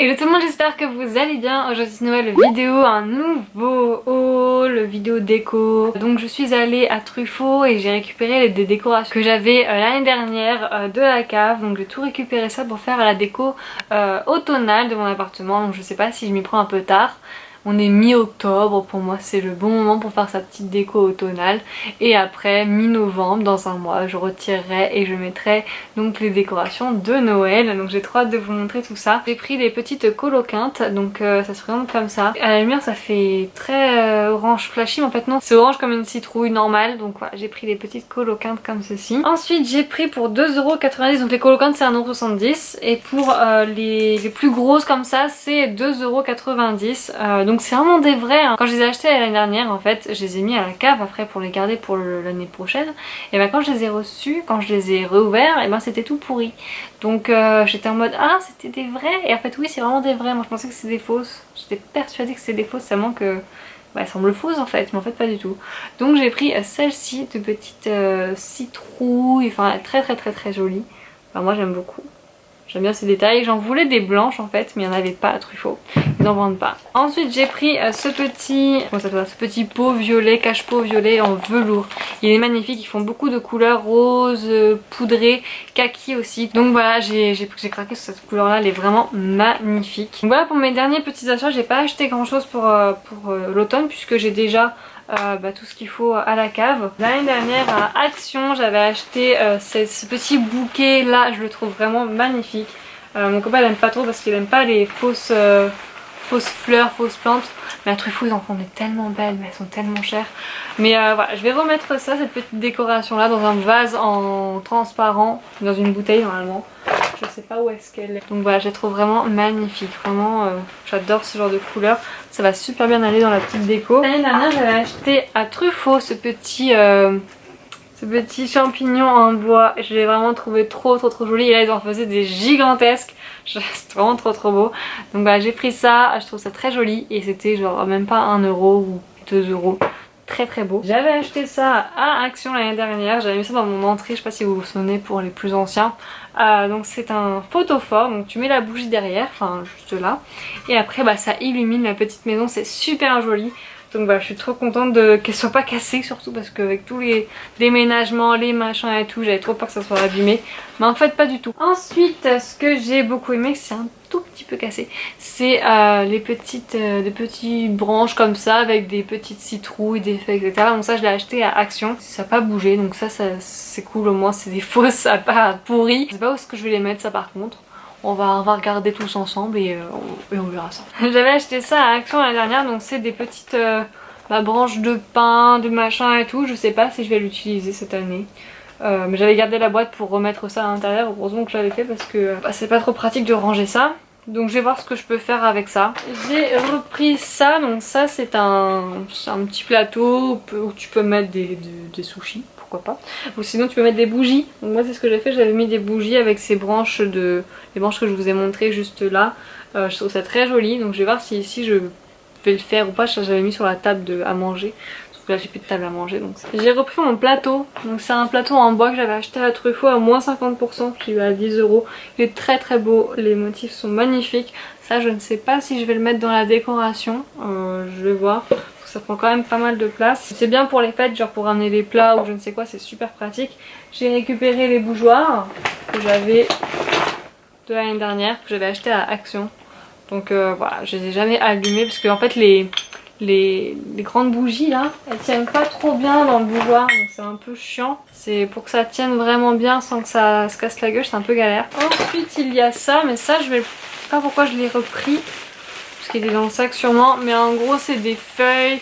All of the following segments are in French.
Hello tout le monde, j'espère que vous allez bien. Aujourd'hui c'est une nouvelle vidéo, un nouveau haul, vidéo déco. Donc je suis allée à Truffaut et j'ai récupéré des décorations que j'avais l'année dernière de la cave. Donc j'ai tout récupéré ça pour faire la déco automnale de mon appartement. Donc je sais pas si je m'y prends un peu tard. On est mi-octobre, pour moi c'est le bon moment pour faire sa petite déco automnale. Et après, mi-novembre, dans un mois, je retirerai et je mettrai donc les décorations de Noël. Donc j'ai trop hâte de vous montrer tout ça. J'ai pris des petites coloquintes, donc ça se présente comme ça. À la lumière ça fait très orange flashy, mais en fait non, c'est orange comme une citrouille normale. Donc voilà, j'ai pris des petites coloquintes comme ceci. Ensuite j'ai pris pour 2,90€, donc les coloquintes c'est 1,70€. Et pour les plus grosses comme ça c'est 2,90€. Donc c'est vraiment des vrais, hein. Quand je les ai achetés l'année dernière en fait, je les ai mis à la cave après pour les garder pour l'année prochaine. Et ben quand je les ai reçus, quand je les ai réouverts, et ben c'était tout pourri. Donc j'étais en mode ah c'était des vrais, et en fait oui c'est vraiment des vrais. Moi je pensais que c'était des fausses, j'étais persuadée que c'était des fausses, seulement que bah, elles semblent fausses en fait, mais en fait pas du tout. Donc j'ai pris celle-ci de petite citrouille, enfin très jolie. Enfin, moi j'aime beaucoup. J'aime bien ces détails. J'en voulais des blanches en fait, mais il n'y en avait pas à Truffaut. Ils n'en vendent pas. Ensuite j'ai pris ce petit pot violet, cache-pot violet en velours. Il est magnifique, ils font beaucoup de couleurs rose, poudré, kaki aussi. Donc voilà, j'ai craqué sur cette couleur là, elle est vraiment magnifique. Donc voilà pour mes derniers petits achats, j'ai pas acheté grand chose pour l'automne puisque j'ai déjà tout ce qu'il faut à la cave. L'année dernière à Action j'avais acheté ce petit bouquet là, je le trouve vraiment magnifique. Mon copain il aime pas trop parce qu'il aime pas les fausses fleurs, fausses plantes. Mais à Truffaut ils en font des tellement belles, mais elles sont tellement chères. Mais voilà, je vais remettre ça, cette petite décoration là, dans un vase en transparent, dans une bouteille normalement. Je sais pas où est-ce qu'elle est. Donc voilà, je la trouve vraiment magnifique. Vraiment, j'adore ce genre de couleur. Ça va super bien aller dans la petite déco. L'année dernière, j'avais acheté à Truffaut ce petit champignon en bois. Je l'ai vraiment trouvé trop joli. Et là, ils en faisaient des gigantesques. C'est vraiment trop beau. Donc bah, j'ai pris ça. Je trouve ça très joli. Et c'était genre même pas 1€ ou 2€. Très beau. J'avais acheté ça à Action l'année dernière, j'avais mis ça dans mon entrée, je sais pas si vous vous souvenez pour les plus anciens. Donc c'est un photophore, donc tu mets la bougie derrière, enfin juste là, et après bah, ça illumine la petite maison, c'est super joli. Donc bah, je suis trop contente qu'elle soit pas cassée, surtout parce qu'avec tous les déménagements, les machins et tout, j'avais trop peur que ça soit abîmé. Mais en fait pas du tout. Ensuite ce que j'ai beaucoup aimé, c'est un tout petit peu cassé, c'est des petites branches comme ça avec des petites citrouilles, des feuilles, etc. Donc ça je l'ai acheté à Action, ça n'a pas bougé, donc ça c'est cool, au moins c'est des fausses, ça n'a pas pourri. Je sais pas où est-ce que je vais les mettre ça par contre. On va regarder tous ensemble et on verra ça. J'avais acheté ça à Action l'année dernière, donc c'est des petites branches de pin, de machin et tout. Je sais pas si je vais l'utiliser cette année. Mais j'avais gardé la boîte pour remettre ça à l'intérieur. Heureusement que je l'avais fait parce que c'est pas trop pratique de ranger ça. Donc je vais voir ce que je peux faire avec ça. J'ai repris ça, donc ça c'est un petit plateau où tu peux mettre des sushis. Pourquoi pas. Ou sinon tu peux mettre des bougies. Donc moi c'est ce que j'ai fait, j'avais mis des bougies avec ces branches les branches que je vous ai montrées juste là. Je trouve ça très joli, donc je vais voir si ici je vais le faire ou pas. J'avais mis sur la table à manger. Sauf que là j'ai plus de table à manger. Donc j'ai repris mon plateau. Donc c'est un plateau en bois que j'avais acheté à Truffaut à moins 50%. J'ai eu à 10€. Il est très beau. Les motifs sont magnifiques. Ça je ne sais pas si je vais le mettre dans la décoration. Je vais voir. Ça prend quand même pas mal de place. C'est bien pour les fêtes, genre pour ramener des plats ou je ne sais quoi, c'est super pratique. J'ai récupéré les bougeoirs que j'avais de l'année dernière, que j'avais acheté à Action. Donc voilà, je les ai jamais allumés parce que en fait les grandes bougies là, elles tiennent pas trop bien dans le bougeoir, donc c'est un peu chiant. C'est pour que ça tienne vraiment bien sans que ça se casse la gueule, c'est un peu galère. Ensuite il y a ça, mais ça je sais pas pourquoi je l'ai repris. Qui était dans le sac sûrement, mais en gros c'est des feuilles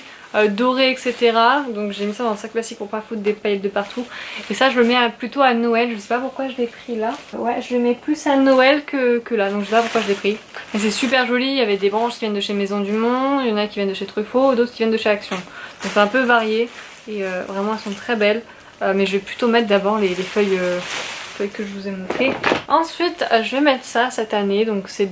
dorées etc. Donc j'ai mis ça dans le sac classique pour pas foutre des paillettes de partout. Et ça je le mets plutôt à Noël, je sais pas pourquoi je l'ai pris là. Ouais, je le mets plus à Noël que là, donc je sais pas pourquoi je l'ai pris. Mais c'est super joli, il y avait des branches qui viennent de chez Maison du Monde, il y en a qui viennent de chez Truffaut, d'autres qui viennent de chez Action. Donc c'est un peu varié et vraiment elles sont très belles. Mais je vais plutôt mettre d'abord les feuilles que je vous ai montrées. Ensuite je vais mettre ça cette année, donc c'est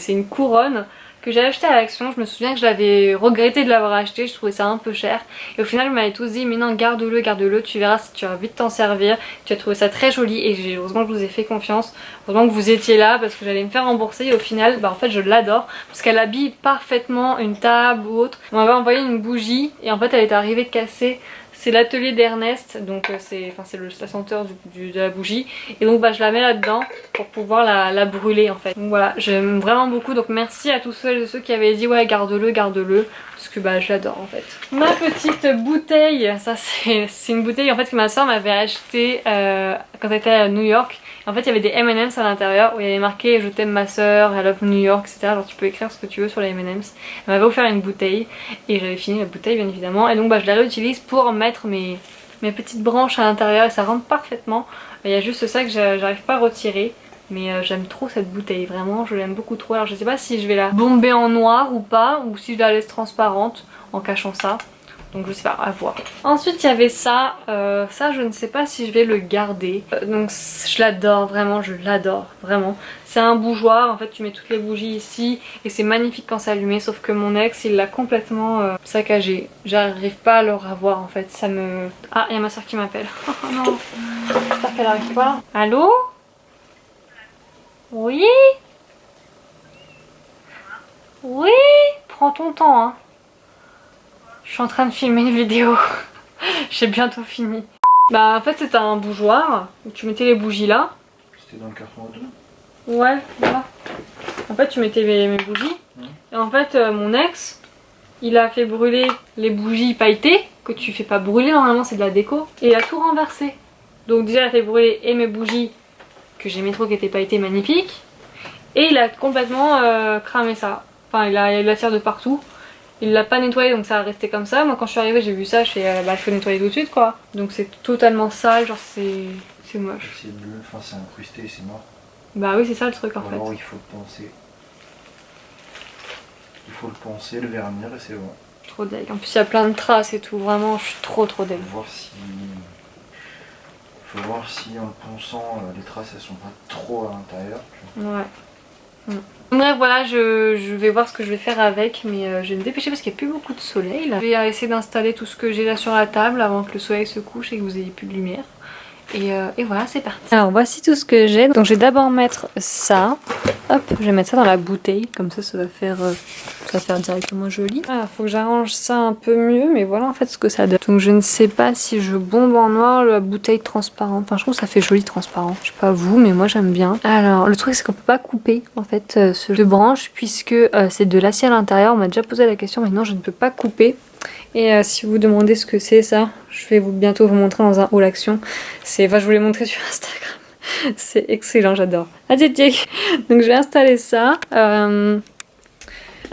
une couronne. que j'ai acheté à l'Action. Je me souviens que je l'avais regretté de l'avoir acheté, je trouvais ça un peu cher. Et au final vous m'avez tous dit mais non, garde-le, garde-le, tu verras si tu vas vite t'en servir. Tu as trouvé ça très joli et heureusement que je vous ai fait confiance. Heureusement que vous étiez là parce que j'allais me faire rembourser et au final bah en fait je l'adore parce qu'elle habille parfaitement une table ou autre. On m'avait envoyé une bougie et en fait elle est arrivée cassée. C'est l'atelier d'Ernest, donc c'est la senteur de la bougie. Et donc bah, je la mets là-dedans pour pouvoir la brûler en fait. Donc voilà, j'aime vraiment beaucoup. Donc merci à tous ceux qui avaient dit ouais garde-le, garde-le. Parce que bah je l'adore en fait. Ma petite bouteille, ça c'est une bouteille en fait que ma soeur m'avait achetée quand elle était à New York. En fait il y avait des M&M's à l'intérieur où il y avait marqué je t'aime ma soeur, I love New York, etc. Genre tu peux écrire ce que tu veux sur les M&M's. Elle m'avait offert une bouteille et j'avais fini la bouteille bien évidemment. Et donc bah je la réutilise pour mettre mes petites branches à l'intérieur et ça rentre parfaitement. Il y a juste ça que j'arrive pas à retirer. Mais j'aime trop cette bouteille, vraiment je l'aime beaucoup trop. Alors je sais pas si je vais la bomber en noir ou pas, ou si je la laisse transparente en cachant ça. Donc je sais pas, à voir. Ensuite il y avait ça, ça je ne sais pas si je vais le garder. Donc je l'adore, vraiment je l'adore, vraiment. C'est un bougeoir, en fait tu mets toutes les bougies ici et c'est magnifique quand c'est allumé. Sauf que mon ex il l'a complètement saccagé. J'arrive pas à le revoir en fait, ça me... Ah il y a ma soeur qui m'appelle. Oh non, j'espère qu'elle arrive pas. Allô? Oui? Oui? Prends ton temps hein. Je suis en train de filmer une vidéo. J'ai bientôt fini. Bah en fait c'était un bougeoir où tu mettais les bougies là. C'était dans le carton à deux? Ouais, voilà. En fait tu mettais mes bougies. Et en fait mon ex, il a fait brûler les bougies pailletées, que tu fais pas brûler normalement, c'est de la déco. Et il a tout renversé. Donc déjà il a fait brûler et mes bougies que j'aimais trop qui étaient pailletées magnifiques. Et il a complètement cramé ça. Enfin il a la cire de partout. Il l'a pas nettoyé donc ça a resté comme ça. Moi quand je suis arrivée j'ai vu ça, je fais bah il faut nettoyer tout de suite quoi. Donc c'est totalement sale, genre c'est moche. C'est bleu, enfin c'est incrusté, c'est mort. Bah oui c'est ça le truc en fait. Alors il faut le poncer. Il faut le poncer, le vernir et c'est bon. Trop deg. En plus il y a plein de traces et tout, vraiment je suis trop deg. Faut voir si en le ponçant les traces elles sont pas trop à l'intérieur. Ouais. Bref voilà, je vais voir ce que je vais faire avec, mais je vais me dépêcher parce qu'il n'y a plus beaucoup de soleil là. Je vais essayer d'installer tout ce que j'ai là sur la table avant que le soleil se couche et que vous ayez plus de lumière. Et voilà, c'est parti. Alors voici tout ce que j'ai. Donc je vais d'abord mettre ça. Hop, je vais mettre ça dans la bouteille. Comme ça va faire directement joli. Ah, faut que j'arrange ça un peu mieux. Mais voilà en fait ce que ça donne. Donc je ne sais pas si je bombe en noir la bouteille transparente. Enfin je trouve que ça fait joli transparent. Je sais pas vous, mais moi j'aime bien. Alors le truc c'est qu'on peut pas couper en fait ce jeu de branche. Puisque c'est de l'acier à l'intérieur. On m'a déjà posé la question. Mais non, je ne peux pas couper. Et si vous vous demandez ce que c'est ça, je vais bientôt vous montrer dans un haul action. Je vous l'ai montré sur Instagram. C'est excellent, j'adore. Donc je vais installer ça. Je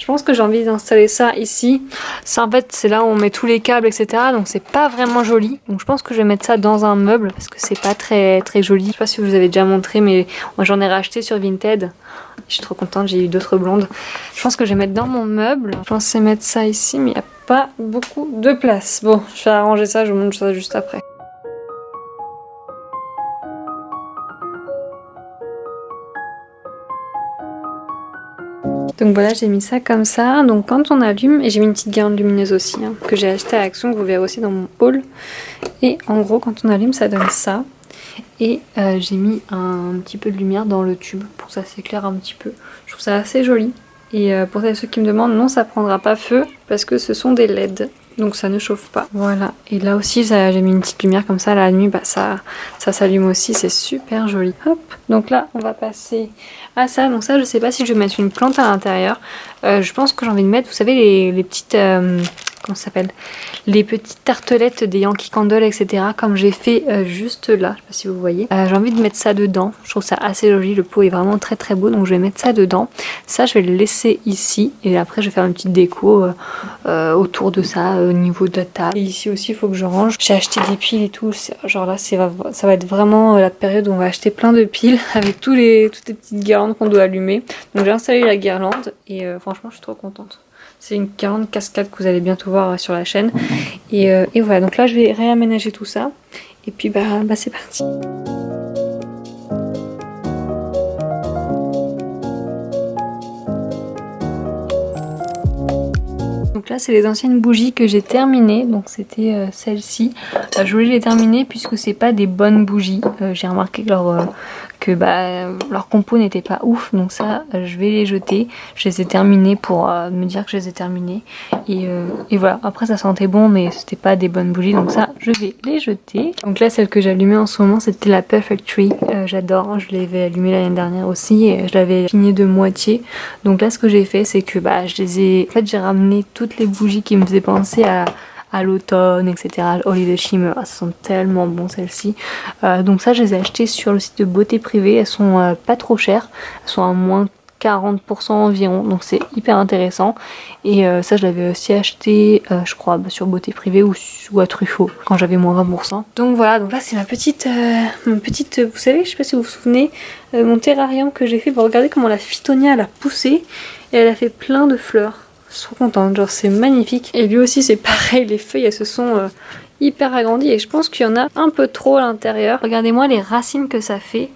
pense que j'ai envie d'installer ça ici. Ça en fait c'est là où on met tous les câbles etc. Donc c'est pas vraiment joli. Donc je pense que je vais mettre ça dans un meuble parce que c'est pas très joli. Je sais pas si je vous avez déjà montré mais moi j'en ai racheté sur Vinted. Je suis trop contente, j'ai eu d'autres blondes. Je pense que je vais mettre dans mon meuble. Je pensais mettre ça ici mais il n'y a pas beaucoup de place. Bon, je vais arranger ça, je vous montre ça juste après. Donc voilà, j'ai mis ça comme ça. Donc quand on allume, et j'ai mis une petite guirlande lumineuse aussi, hein, que j'ai acheté à Action, que vous verrez aussi dans mon haul. Et en gros, quand on allume, ça donne ça. Et j'ai mis un petit peu de lumière dans le tube pour que ça s'éclaire un petit peu. Je trouve ça assez joli. Et pour ceux qui me demandent, non, ça prendra pas feu parce que ce sont des LED. Donc ça ne chauffe pas. Voilà. Et là aussi, j'ai mis une petite lumière comme ça. La nuit, bah, ça s'allume aussi. C'est super joli. Hop. Donc là, on va passer à ça. Donc ça, je sais pas si je vais mettre une plante à l'intérieur. Je pense que j'ai envie de mettre, vous savez, les petites... comment ça s'appelle, les petites tartelettes des Yankee Candle etc. Comme j'ai fait juste là, je sais pas si vous voyez. J'ai envie de mettre ça dedans, je trouve ça assez joli, le pot est vraiment très beau donc je vais mettre ça dedans. Ça je vais le laisser ici et après je vais faire une petite déco autour de ça au niveau de la table. Et ici aussi il faut que je range. J'ai acheté des piles et tout, genre là ça va être vraiment la période où on va acheter plein de piles avec toutes les petites guirlandes qu'on doit allumer. Donc j'ai installé la guirlande et franchement je suis trop contente. C'est une guirlande cascade que vous allez bientôt voir sur la chaîne. Et voilà, donc là je vais réaménager tout ça. Et puis bah c'est parti. Donc là c'est les anciennes bougies que j'ai terminées, donc c'était celle-ci. Je voulais les terminer puisque c'est pas des bonnes bougies. J'ai remarqué que leur compo n'était pas ouf, donc ça je vais les jeter. Je les ai terminées pour me dire que je les ai terminées et voilà. Après ça sentait bon mais c'était pas des bonnes bougies, donc ça je vais les jeter. Donc là celle que j'allumais en ce moment c'était la Perfect Tree. J'adore, je l'avais allumée l'année dernière aussi et je l'avais finie de moitié. Donc là ce que j'ai fait c'est que je les ai, en fait j'ai ramené toutes les bougies qui me faisaient penser à l'automne, etc. Holiday Shimmer, ça sent tellement bon celles-ci. Donc ça je les ai achetées sur le site de Beauté Privée, elles sont pas trop chères, elles sont à moins 40% environ, donc c'est hyper intéressant. Et ça je l'avais aussi acheté je crois sur Beauté Privée ou à Truffaut quand j'avais moins 20%. Donc voilà, donc là c'est ma petite, vous savez, je sais pas si vous vous souvenez, mon terrarium que j'ai fait. Pour regarder comment la Phytonia elle a poussé et elle a fait plein de fleurs. Je suis trop contente, genre c'est magnifique. Et lui aussi c'est pareil, les feuilles elles se sont hyper agrandies et je pense qu'il y en a un peu trop à l'intérieur. Regardez-moi les racines que ça fait.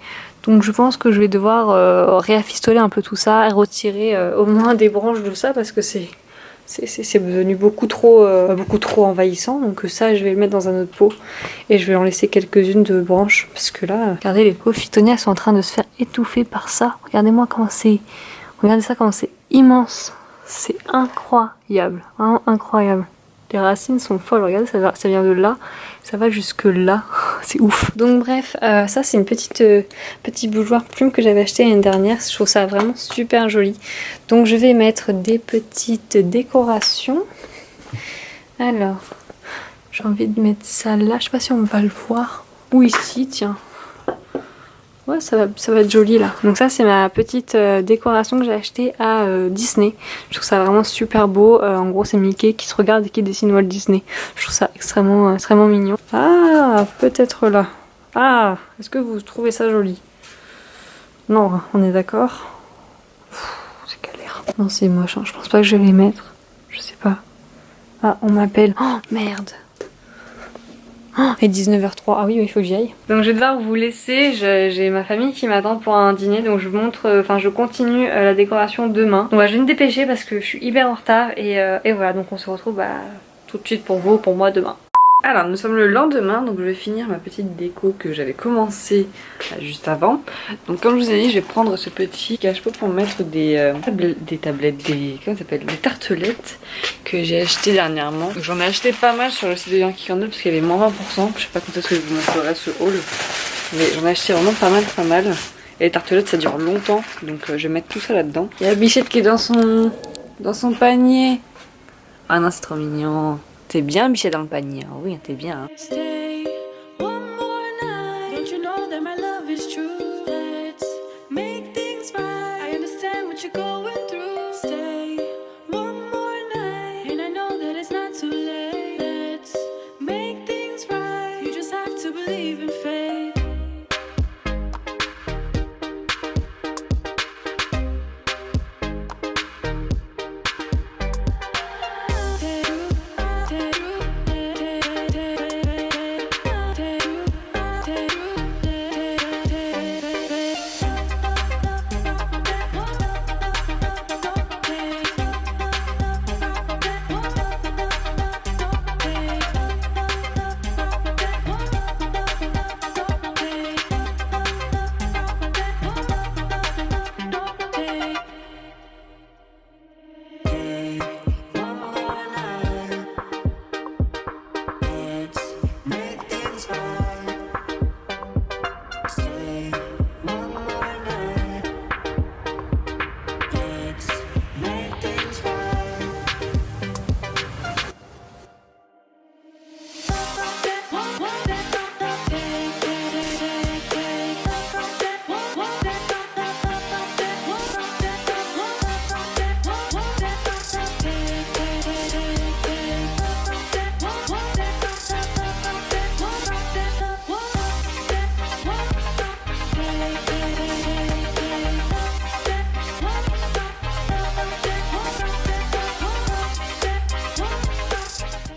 Donc je pense que je vais devoir réafistoler un peu tout ça et retirer au moins des branches de ça parce que c'est devenu beaucoup trop envahissant. Donc ça je vais le mettre dans un autre pot et je vais en laisser quelques-unes de branches parce que là, regardez, les pauvres Phytonias sont en train de se faire étouffer par ça. Regardez-moi comment c'est, regardez ça comment c'est immense. C'est incroyable, vraiment incroyable. Les racines sont folles, regardez, ça vient de là, ça va jusque là, c'est ouf. Donc bref, ça c'est une petit bougeoir plume que j'avais acheté l'année dernière, je trouve ça vraiment super joli. Donc je vais mettre des petites décorations. Alors, j'ai envie de mettre ça là, je sais pas si on va le voir. Ou ici, tiens. Ouais, ça va être joli là. Donc ça c'est ma petite décoration que j'ai achetée à Disney. Je trouve ça vraiment super beau. En gros c'est Mickey qui se regarde et qui dessine Walt Disney. Je trouve ça extrêmement mignon. Ah, peut-être là. Ah, est-ce que vous trouvez ça joli? Non, on est d'accord. C'est galère. Non, c'est moche, hein. Je pense pas que je vais les mettre. Je sais pas. Ah, on m'appelle. Oh, merde. Et 19h03, ah oui, il faut que j'y aille. Donc je vais devoir vous laisser, j'ai ma famille qui m'attend pour un dîner, donc je continue la décoration demain. Donc je vais me dépêcher parce que je suis hyper en retard et voilà, donc on se retrouve tout de suite pour vous, pour moi demain. Alors nous sommes le lendemain, donc je vais finir ma petite déco que j'avais commencé juste avant. Donc comme je vous ai dit, je vais prendre ce petit cache-pot pour mettre des tartelettes que j'ai acheté dernièrement. J'en ai acheté pas mal sur le site de Yankee Candle parce qu'il y avait moins 20%. Je sais pas quand est-ce que je vous montrerai ce haul, mais j'en ai acheté vraiment pas mal. Et les tartelettes ça dure longtemps, donc je vais mettre tout ça là-dedans. Il y a Bichette qui est dans son panier. Ah non, c'est trop mignon. T'es bien Bichette dans le panier, hein. Oui t'es bien. Hein.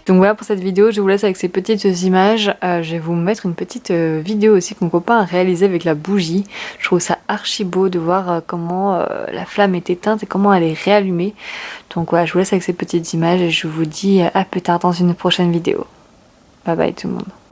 Donc voilà pour cette vidéo, je vous laisse avec ces petites images. Je vais vous mettre une petite vidéo aussi que mon copain a réalisée avec la bougie. Je trouve ça archi beau de voir comment la flamme est éteinte et comment elle est réallumée. Donc voilà, je vous laisse avec ces petites images et je vous dis à plus tard dans une prochaine vidéo. Bye bye tout le monde.